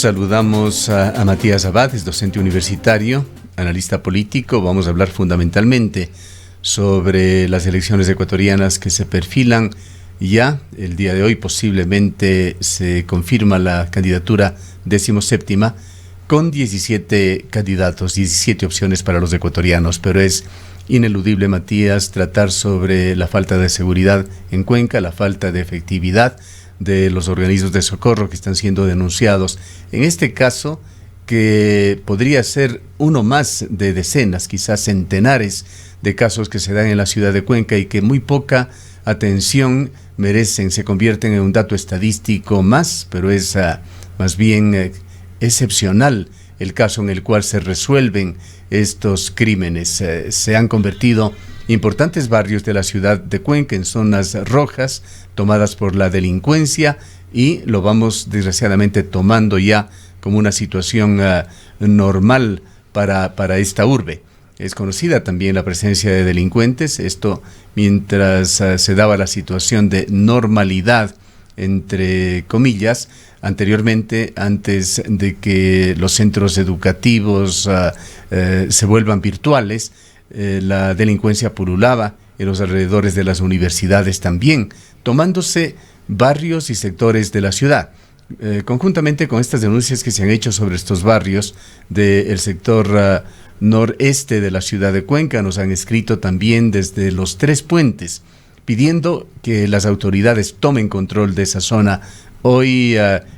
Saludamos a Matías Abad, es docente universitario, analista político. Vamos a hablar fundamentalmente sobre las elecciones ecuatorianas que se perfilan ya. El día de hoy posiblemente se confirma la candidatura 17ª con 17 candidatos, 17 opciones para los ecuatorianos, pero es ineludible, Matías, tratar sobre la falta de seguridad en Cuenca, la falta de efectividad de los organismos de socorro que están siendo denunciados. En este caso, que podría ser uno más de decenas, quizás centenares de casos que se dan en la ciudad de Cuenca y que muy poca atención merecen, se convierten en un dato estadístico más, pero es más bien excepcional el caso en el cual se resuelven estos crímenes. Se han convertido importantes barrios de la ciudad de Cuenca en zonas rojas tomadas por la delincuencia, y lo vamos desgraciadamente tomando ya como una situación normal para esta urbe. Es conocida también la presencia de delincuentes, esto mientras se daba la situación de normalidad, entre comillas, anteriormente, antes de que los centros educativos se vuelvan virtuales. La delincuencia pululaba en los alrededores de las universidades también, tomándose barrios y sectores de la ciudad. Conjuntamente con estas denuncias que se han hecho sobre estos barrios del sector noreste de la ciudad de Cuenca, nos han escrito también desde los Tres Puentes, pidiendo que las autoridades tomen control de esa zona hoy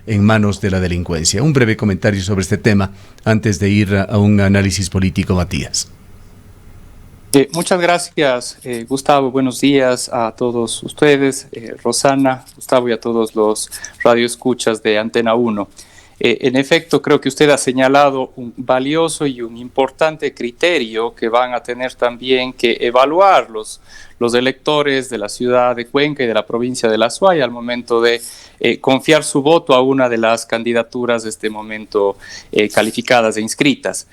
en manos de la delincuencia. Un breve comentario sobre este tema antes de ir a un análisis político, Matías. Muchas gracias, Gustavo. Buenos días a todos ustedes, Rosana, Gustavo, y a todos los radioescuchas de Antena 1. En efecto, creo que usted ha señalado un valioso y un importante criterio que van a tener también que evaluar los electores de la ciudad de Cuenca y de la provincia de La Suay al momento de confiar su voto a una de las candidaturas de este momento calificadas e inscritas.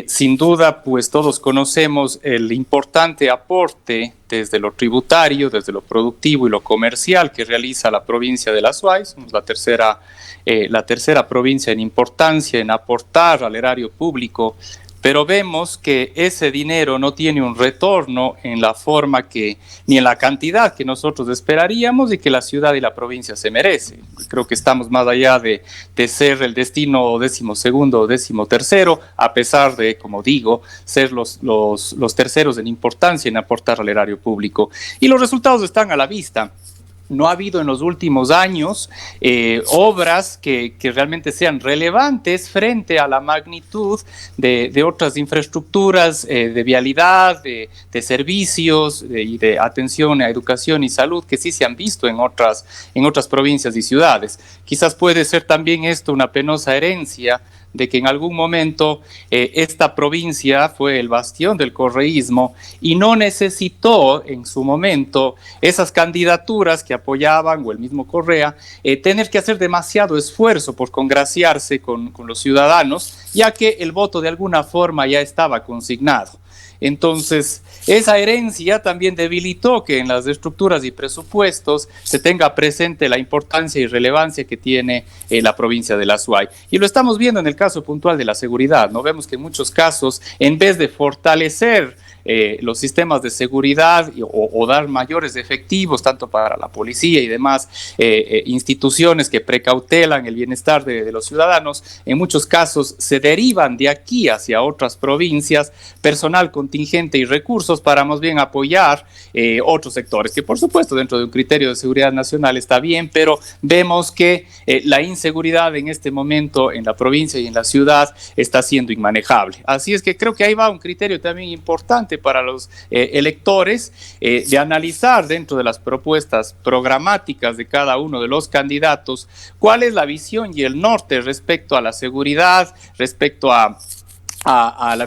Sin duda, pues todos conocemos el importante aporte desde lo tributario, desde lo productivo y lo comercial que realiza la provincia de La Suay. Somos la tercera provincia en importancia en aportar al erario público, pero vemos que ese dinero no tiene un retorno en la forma ni en la cantidad que nosotros esperaríamos y que la ciudad y la provincia se merecen. Creo que estamos más allá de ser el destino 12º o 13º, a pesar de, como digo, ser los terceros en importancia en aportar al erario público. Y los resultados están a la vista. No ha habido en los últimos años obras que realmente sean relevantes frente a la magnitud de otras infraestructuras de vialidad, de servicios y de atención a educación y salud que sí se han visto en otras provincias y ciudades. Quizás puede ser también esto una penosa herencia de que en algún momento esta provincia fue el bastión del correísmo y no necesitó en su momento esas candidaturas que apoyaban, o el mismo Correa, tener que hacer demasiado esfuerzo por congraciarse con los ciudadanos, ya que el voto de alguna forma ya estaba consignado. Entonces, esa herencia también debilitó que en las estructuras y presupuestos se tenga presente la importancia y relevancia que tiene la provincia de La Suay. Y lo estamos viendo en el caso puntual de la seguridad, ¿no? Vemos que en muchos casos, en vez de fortalecer los sistemas de seguridad o dar mayores efectivos tanto para la policía y demás instituciones que precautelan el bienestar de los ciudadanos, en muchos casos se derivan de aquí hacia otras provincias personal contingente y recursos para más bien apoyar otros sectores, que por supuesto dentro de un criterio de seguridad nacional está bien, pero vemos que la inseguridad en este momento en la provincia y en la ciudad está siendo inmanejable. Así es que creo que ahí va un criterio también importante para los electores de analizar dentro de las propuestas programáticas de cada uno de los candidatos cuál es la visión y el norte respecto a la seguridad, respecto al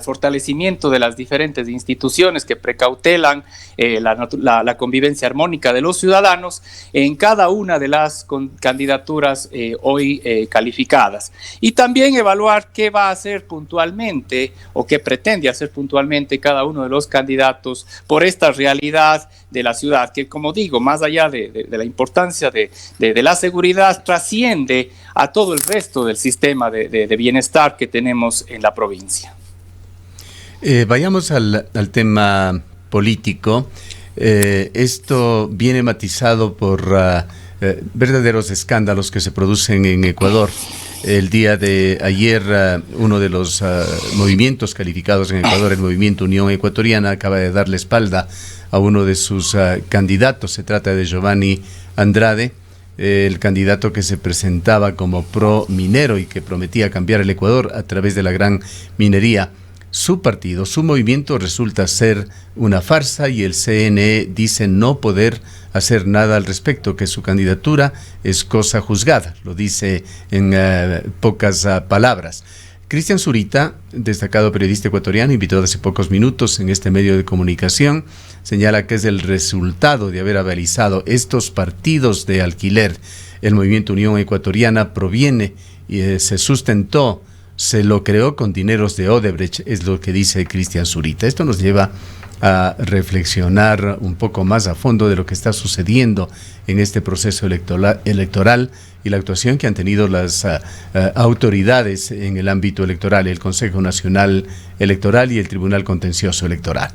fortalecimiento de las diferentes instituciones que precautelan la convivencia armónica de los ciudadanos en cada una de las candidaturas hoy calificadas. Y también evaluar qué va a hacer puntualmente o qué pretende hacer puntualmente cada uno de los candidatos por esta realidad de la ciudad, que como digo, más allá de la importancia de la seguridad, trasciende a todo el resto del sistema de bienestar que tenemos en la provincia. Vayamos al tema político. Esto viene matizado por verdaderos escándalos que se producen en Ecuador. El día de ayer, uno de los movimientos calificados en Ecuador, el Movimiento Unión Ecuatoriana, acaba de darle espalda a uno de sus candidatos. Se trata de Giovanni Andrade, el candidato que se presentaba como pro minero y que prometía cambiar el Ecuador a través de la gran minería. Su partido, su movimiento resulta ser una farsa y el CNE dice no poder hacer nada al respecto, que su candidatura es cosa juzgada, lo dice en pocas palabras. Cristian Zurita, destacado periodista ecuatoriano, invitado hace pocos minutos en este medio de comunicación, señala que es el resultado de haber avalizado estos partidos de alquiler. El Movimiento Unión Ecuatoriana proviene y se sustentó, se lo creó con dineros de Odebrecht, es lo que dice Cristian Zurita. Esto nos lleva a reflexionar un poco más a fondo de lo que está sucediendo en este proceso electoral y la actuación que han tenido las autoridades en el ámbito electoral, el Consejo Nacional Electoral y el Tribunal Contencioso Electoral.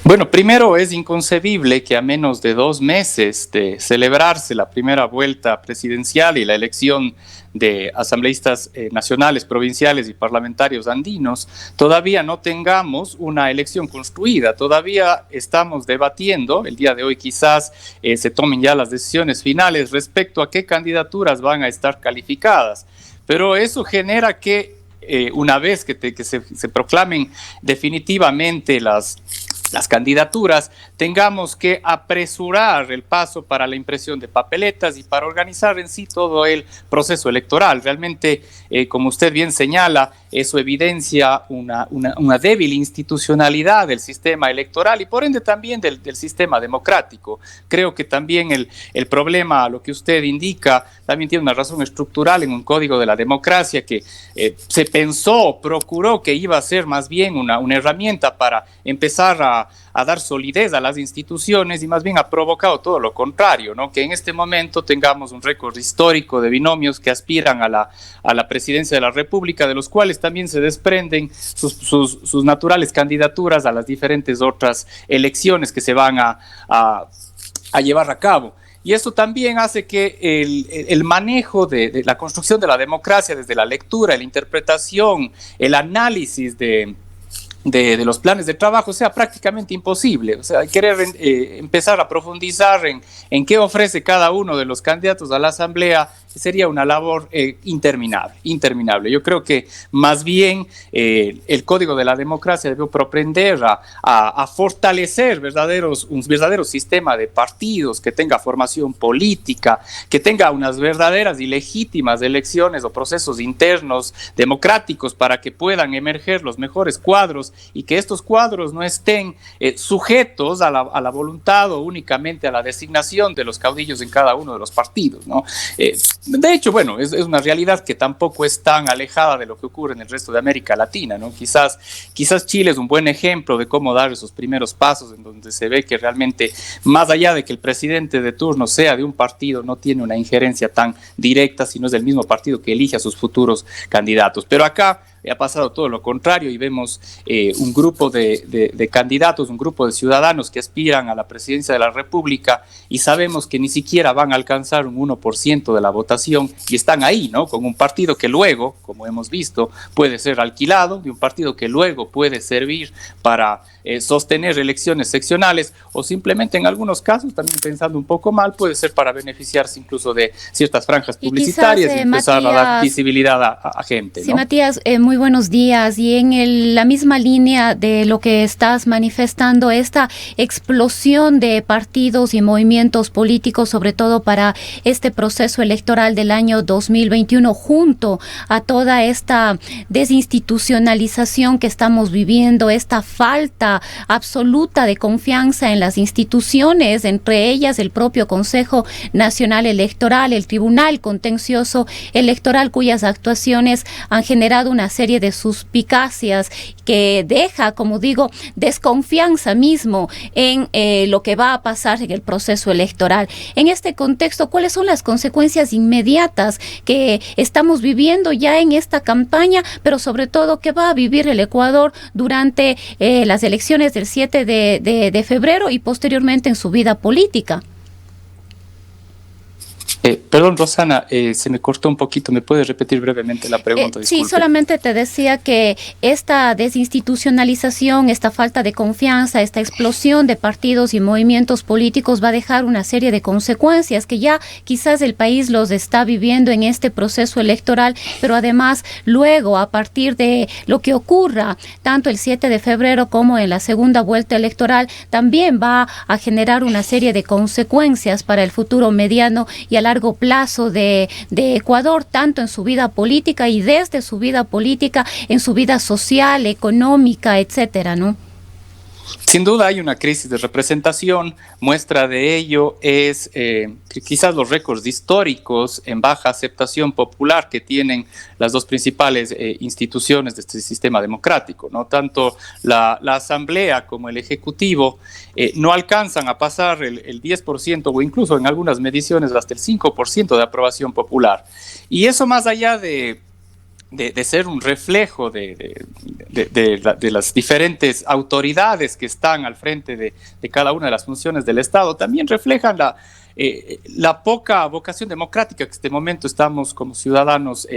Bueno, primero es inconcebible que a menos de 2 meses de celebrarse la primera vuelta presidencial y la elección de asambleístas nacionales, provinciales y parlamentarios andinos, todavía no tengamos una elección construida. Todavía estamos debatiendo, el día de hoy quizás se tomen ya las decisiones finales respecto a qué candidaturas van a estar calificadas. Pero eso genera que una vez que se proclamen definitivamente las candidaturas, tengamos que apresurar el paso para la impresión de papeletas y para organizar en sí todo el proceso electoral. Realmente, como usted bien señala, eso evidencia una débil institucionalidad del sistema electoral y por ende también del sistema democrático. Creo que también el problema, lo que usted indica, también tiene una razón estructural en un código de la democracia que se pensó, procuró que iba a ser más bien una herramienta para empezar a dar solidez a las instituciones y más bien ha provocado todo lo contrario, ¿no? Que en este momento tengamos un récord histórico de binomios que aspiran a la presidencia de la República, de los cuales también se desprenden sus naturales candidaturas a las diferentes otras elecciones que se van a llevar a cabo. Y eso también hace que el manejo de la construcción de la democracia desde la lectura, la interpretación, el análisis de los planes de trabajo sea prácticamente imposible. O sea, querer empezar a profundizar en qué ofrece cada uno de los candidatos a la Asamblea sería una labor interminable. Yo creo que más bien el Código de la Democracia debe propender a fortalecer un verdadero sistema de partidos que tenga formación política, que tenga unas verdaderas y legítimas elecciones o procesos internos democráticos para que puedan emerger los mejores cuadros y que estos cuadros no estén sujetos a la voluntad o únicamente a la designación de los caudillos en cada uno de los partidos, ¿no? De hecho, bueno, es una realidad que tampoco es tan alejada de lo que ocurre en el resto de América Latina, ¿no? Quizás Chile es un buen ejemplo de cómo dar esos primeros pasos en donde se ve que realmente, más allá de que el presidente de turno sea de un partido, no tiene una injerencia tan directa, sino es del mismo partido que elige a sus futuros candidatos. Pero acá ha pasado todo lo contrario y vemos un grupo de candidatos, un grupo de ciudadanos que aspiran a la presidencia de la República y sabemos que ni siquiera van a alcanzar un 1% de la votación y están ahí, ¿no? Con un partido que luego, como hemos visto, puede ser alquilado, de un partido que luego puede servir para sostener elecciones seccionales o simplemente en algunos casos, también pensando un poco mal, puede ser para beneficiarse incluso de ciertas franjas publicitarias y empezar Matías, a dar visibilidad a gente, ¿no? Sí, Matías, muy buenos días. Y en la misma línea de lo que estás manifestando, esta explosión de partidos y movimientos políticos, sobre todo para este proceso electoral del año 2021, junto a toda esta desinstitucionalización que estamos viviendo, esta falta absoluta de confianza en las instituciones, entre ellas el propio Consejo Nacional Electoral, el Tribunal Contencioso Electoral, cuyas actuaciones han generado una serie serie de suspicacias que deja, como digo, desconfianza mismo en lo que va a pasar en el proceso electoral. En este contexto, ¿cuáles son las consecuencias inmediatas que estamos viviendo ya en esta campaña, pero sobre todo que va a vivir el Ecuador durante las elecciones del 7 de febrero y posteriormente en su vida política? Perdón, Rosana, se me cortó un poquito. ¿Me puedes repetir brevemente la pregunta? Sí, solamente te decía que esta desinstitucionalización, esta falta de confianza, esta explosión de partidos y movimientos políticos va a dejar una serie de consecuencias que ya quizás el país los está viviendo en este proceso electoral, pero además luego, a partir de lo que ocurra tanto el 7 de febrero como en la segunda vuelta electoral, también va a generar una serie de consecuencias para el futuro mediano y a largo plazo de Ecuador, tanto en su vida política y desde su vida política, en su vida social, económica, etcétera, ¿no? Sin duda hay una crisis de representación. Muestra de ello es que quizás los récords históricos en baja aceptación popular que tienen las dos principales instituciones de este sistema democrático, ¿no? Tanto la Asamblea como el Ejecutivo no alcanzan a pasar el 10% o incluso en algunas mediciones hasta el 5% de aprobación popular. Y eso más allá de ser un reflejo de las diferentes autoridades que están al frente de cada una de las funciones del Estado, también reflejan la poca vocación democrática que en este momento estamos como ciudadanos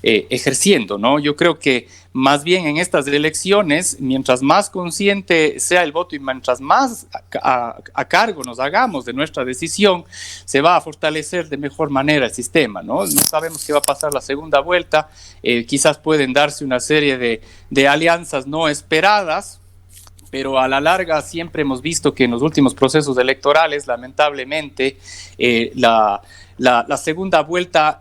ejerciendo, ¿no? Yo creo que más bien en estas elecciones, mientras más consciente sea el voto y mientras más a cargo nos hagamos de nuestra decisión, se va a fortalecer de mejor manera el sistema, ¿no? No sabemos qué va a pasar la segunda vuelta, quizás pueden darse una serie de alianzas no esperadas, pero a la larga siempre hemos visto que en los últimos procesos electorales, lamentablemente, la segunda vuelta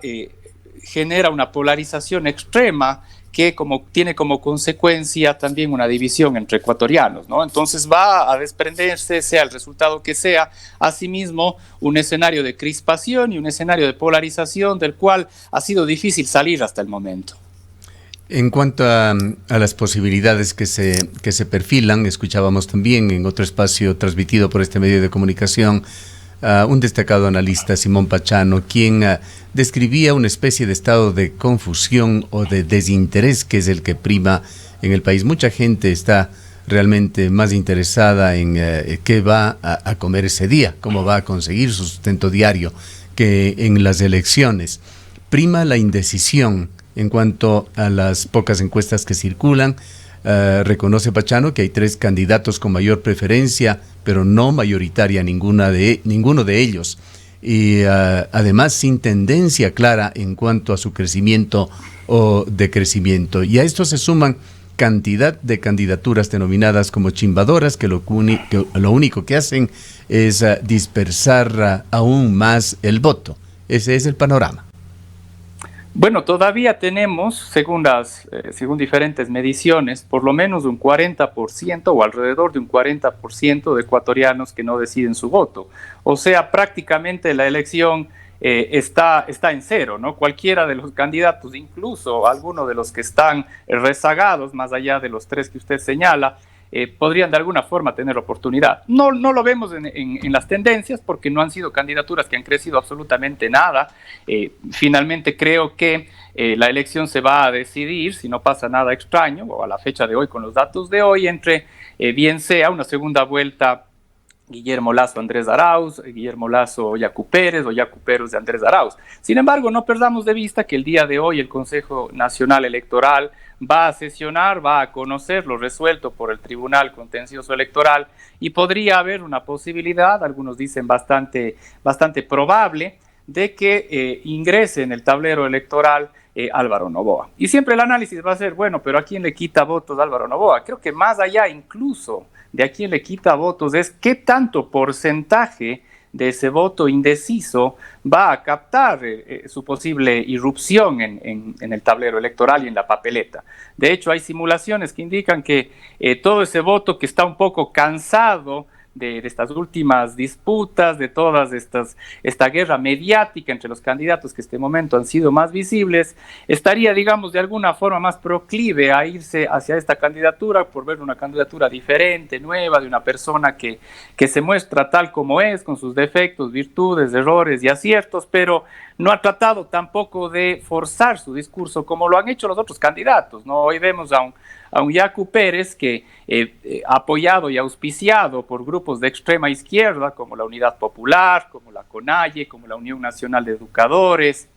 genera una polarización extrema que tiene como consecuencia también una división entre ecuatorianos, ¿no? Entonces va a desprenderse, sea el resultado que sea, asimismo un escenario de crispación y un escenario de polarización del cual ha sido difícil salir hasta el momento. En cuanto a las posibilidades que se perfilan, escuchábamos también en otro espacio transmitido por este medio de comunicación un destacado analista, Simón Pachano, quien describía una especie de estado de confusión o de desinterés que es el que prima en el país. Mucha gente está realmente más interesada en qué va a comer ese día, cómo va a conseguir su sustento diario, que en las elecciones. Prima la indecisión en cuanto a las pocas encuestas que circulan. Reconoce Pachano que hay 3 candidatos con mayor preferencia, pero no mayoritaria ninguno de ellos. Y además sin tendencia clara en cuanto a su crecimiento o decrecimiento. Y a esto se suman cantidad de candidaturas denominadas como chimbadoras, que lo único que hacen es dispersar aún más el voto. Ese es el panorama. Bueno, todavía tenemos, según diferentes mediciones, por lo menos un 40% o alrededor de un 40% de ecuatorianos que no deciden su voto. O sea, prácticamente la elección está en cero, ¿no? Cualquiera de los candidatos, incluso algunos de los que están rezagados, más allá de los 3 que usted señala, podrían de alguna forma tener oportunidad. No lo vemos en las tendencias porque no han sido candidaturas que han crecido absolutamente nada. Finalmente creo que la elección se va a decidir, si no pasa nada extraño, o a la fecha de hoy con los datos de hoy, entre bien sea una segunda vuelta Guillermo Lasso, Andrés Arauz, Guillermo Lasso, Yacu Pérez o Yacu Pérez de Andrés Arauz. Sin embargo, no perdamos de vista que el día de hoy el Consejo Nacional Electoral va a sesionar, va a conocer lo resuelto por el Tribunal Contencioso Electoral y podría haber una posibilidad, algunos dicen bastante probable, de que ingrese en el tablero electoral Álvaro Noboa. Y siempre el análisis va a ser, bueno, pero ¿a quién le quita votos Álvaro Noboa? Creo que más allá incluso de a quién le quita votos es qué tanto porcentaje de ese voto indeciso va a captar su posible irrupción en el tablero electoral y en la papeleta. De hecho, hay simulaciones que indican que todo ese voto que está un poco cansado de estas últimas disputas, de todas esta guerra mediática entre los candidatos que en este momento han sido más visibles, estaría, digamos, de alguna forma más proclive a irse hacia esta candidatura por ver una candidatura diferente, nueva, de una persona que se muestra tal como es, con sus defectos, virtudes, errores y aciertos, pero no ha tratado tampoco de forzar su discurso como lo han hecho los otros candidatos, ¿no? Hoy vemos a un Yacu Pérez que apoyado y auspiciado por grupos de extrema izquierda como la Unidad Popular, como la CONAIE, como la Unión Nacional de Educadores,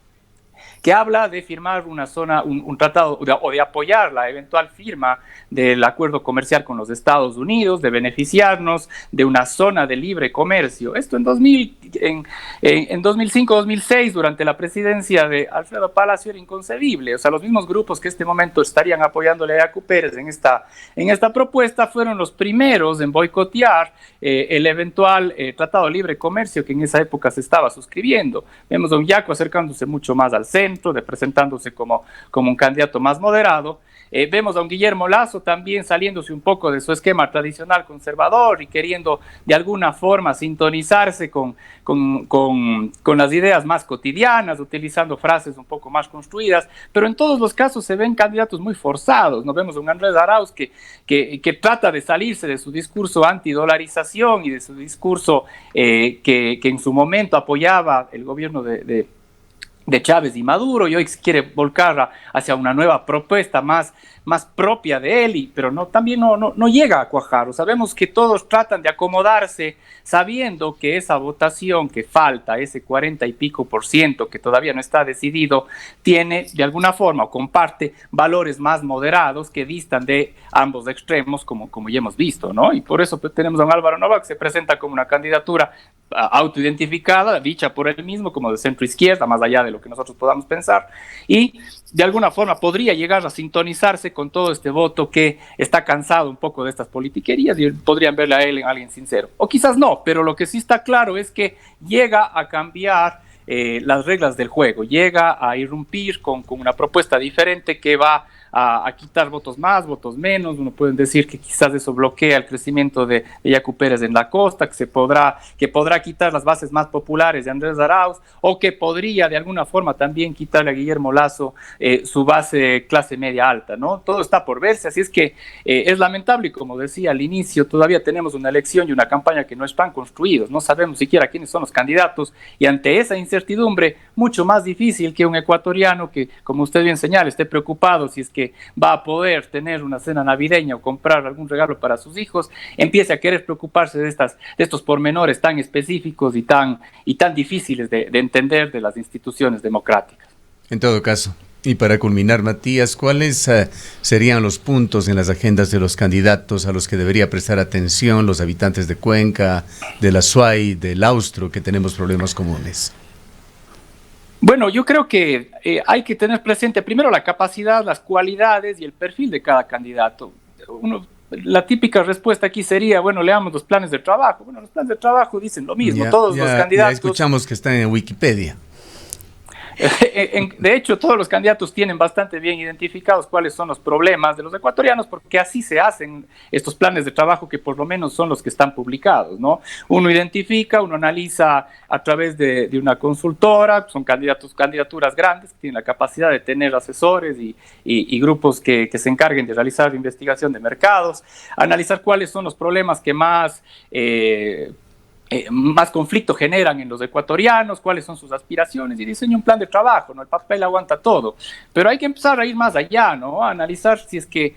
que habla de firmar un tratado o de apoyar la eventual firma del acuerdo comercial con los Estados Unidos, de beneficiarnos de una zona de libre comercio. Esto en 2005-2006, durante la presidencia de Alfredo Palacio, era inconcebible. O sea, los mismos grupos que en este momento estarían apoyándole a Yacu Pérez en esta propuesta fueron los primeros en boicotear el eventual tratado de libre comercio que en esa época se estaba suscribiendo. Vemos a un Yacu acercándose mucho más al centro, presentándose como un candidato más moderado. Vemos a un Guillermo Lasso también saliéndose un poco de su esquema tradicional conservador y queriendo de alguna forma sintonizarse con las ideas más cotidianas, utilizando frases un poco más construidas, pero en todos los casos se ven candidatos muy forzados. Nos vemos a un Andrés Arauz que trata de salirse de su discurso antidolarización y de su discurso que en su momento apoyaba el gobierno de Chávez y Maduro, y hoy se quiere volcar hacia una nueva propuesta más propia de él, pero también no llega a cuajar. Sabemos que todos tratan de acomodarse sabiendo que esa votación que falta, ese 40 y pico % que todavía no está decidido, tiene de alguna forma o comparte valores más moderados que distan de ambos extremos, como ya hemos visto, ¿no? Y por eso tenemos a un Álvaro Nova que se presenta como una candidatura autoidentificada, dicha por él mismo como de centro izquierda, más allá de lo que nosotros podamos pensar, y de alguna forma podría llegar a sintonizarse con todo este voto que está cansado un poco de estas politiquerías y podrían verle a él en alguien sincero. O quizás no, pero lo que sí está claro es que llega a cambiar las reglas del juego, llega a irrumpir con una propuesta diferente que va a quitar votos más, votos menos. Uno puede decir que quizás eso bloquea el crecimiento de Yacu Pérez en la costa, que podrá quitar las bases más populares de Andrés Arauz, o que podría de alguna forma también quitarle a Guillermo Lasso su base clase media alta, ¿no? Todo está por verse, así es que es lamentable, y como decía al inicio, todavía tenemos una elección y una campaña que no están construidos, no sabemos siquiera quiénes son los candidatos, y ante esa incertidumbre, mucho más difícil que un ecuatoriano que, como usted bien señala, esté preocupado si es que va a poder tener una cena navideña o comprar algún regalo para sus hijos, empiece a querer preocuparse de estos pormenores tan específicos y tan difíciles de entender de las instituciones democráticas. En todo caso, y para culminar, Matías, ¿cuáles serían los puntos en las agendas de los candidatos a los que debería prestar atención los habitantes de Cuenca, de la Suay, del Austro, que tenemos problemas comunes? Bueno, yo creo que hay que tener presente primero la capacidad, las cualidades y el perfil de cada candidato. La típica respuesta aquí sería, bueno, leamos los planes de trabajo. Bueno, los planes de trabajo dicen lo mismo, todos los candidatos. Ya escuchamos que están en Wikipedia. De hecho, todos los candidatos tienen bastante bien identificados cuáles son los problemas de los ecuatorianos, porque así se hacen estos planes de trabajo, que por lo menos son los que están publicados, ¿no? Uno identifica, uno analiza a través de una consultora, son candidaturas grandes que tienen la capacidad de tener asesores y grupos que se encarguen de realizar investigación de mercados, analizar cuáles son los problemas que más conflicto generan en los ecuatorianos, cuáles son sus aspiraciones, y diseña un plan de trabajo, ¿no? El papel aguanta todo, pero hay que empezar a ir más allá, ¿no? A analizar si es que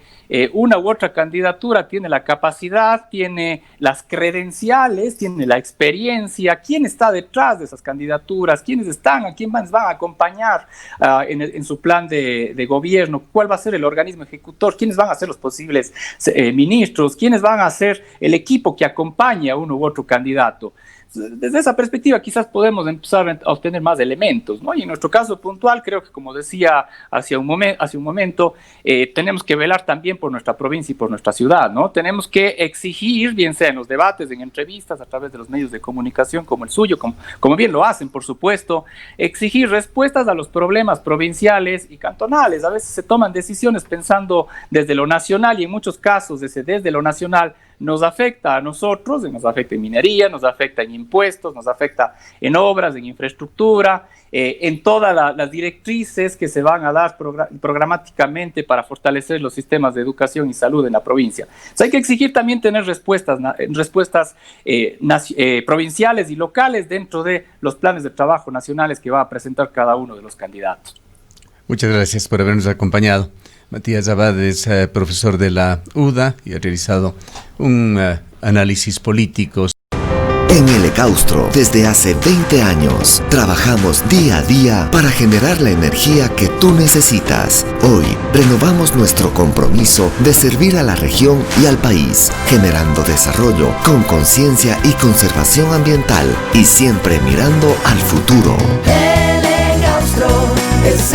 una u otra candidatura tiene la capacidad, tiene las credenciales, tiene la experiencia, quién está detrás de esas candidaturas, quiénes están, a quién van a acompañar en su plan de gobierno, cuál va a ser el organismo ejecutor, quiénes van a ser los posibles ministros, quiénes van a ser el equipo que acompañe a uno u otro candidato. Desde esa perspectiva quizás podemos empezar a obtener más elementos, ¿no? Y en nuestro caso puntual, creo que, como decía hace un momento, tenemos que velar también por nuestra provincia y por nuestra ciudad, ¿no? Tenemos que exigir, bien sea en los debates, en entrevistas, a través de los medios de comunicación como el suyo, como bien lo hacen, por supuesto, exigir respuestas a los problemas provinciales y cantonales. A veces se toman decisiones pensando desde lo nacional, y en muchos casos desde lo nacional nos afecta a nosotros, nos afecta en minería, nos afecta en impuestos, nos afecta en obras, en infraestructura, en todas las directrices que se van a dar programáticamente para fortalecer los sistemas de educación y salud en la provincia. O sea, hay que exigir también tener respuestas provinciales y locales dentro de los planes de trabajo nacionales que va a presentar cada uno de los candidatos. Muchas gracias por habernos acompañado. Matías Abad es profesor de la UDA y ha realizado un análisis político. En el Ecaustro, desde hace 20 años, trabajamos día a día para generar la energía que tú necesitas. Hoy, renovamos nuestro compromiso de servir a la región y al país, generando desarrollo con conciencia y conservación ambiental y siempre mirando al futuro. El Ecaustro es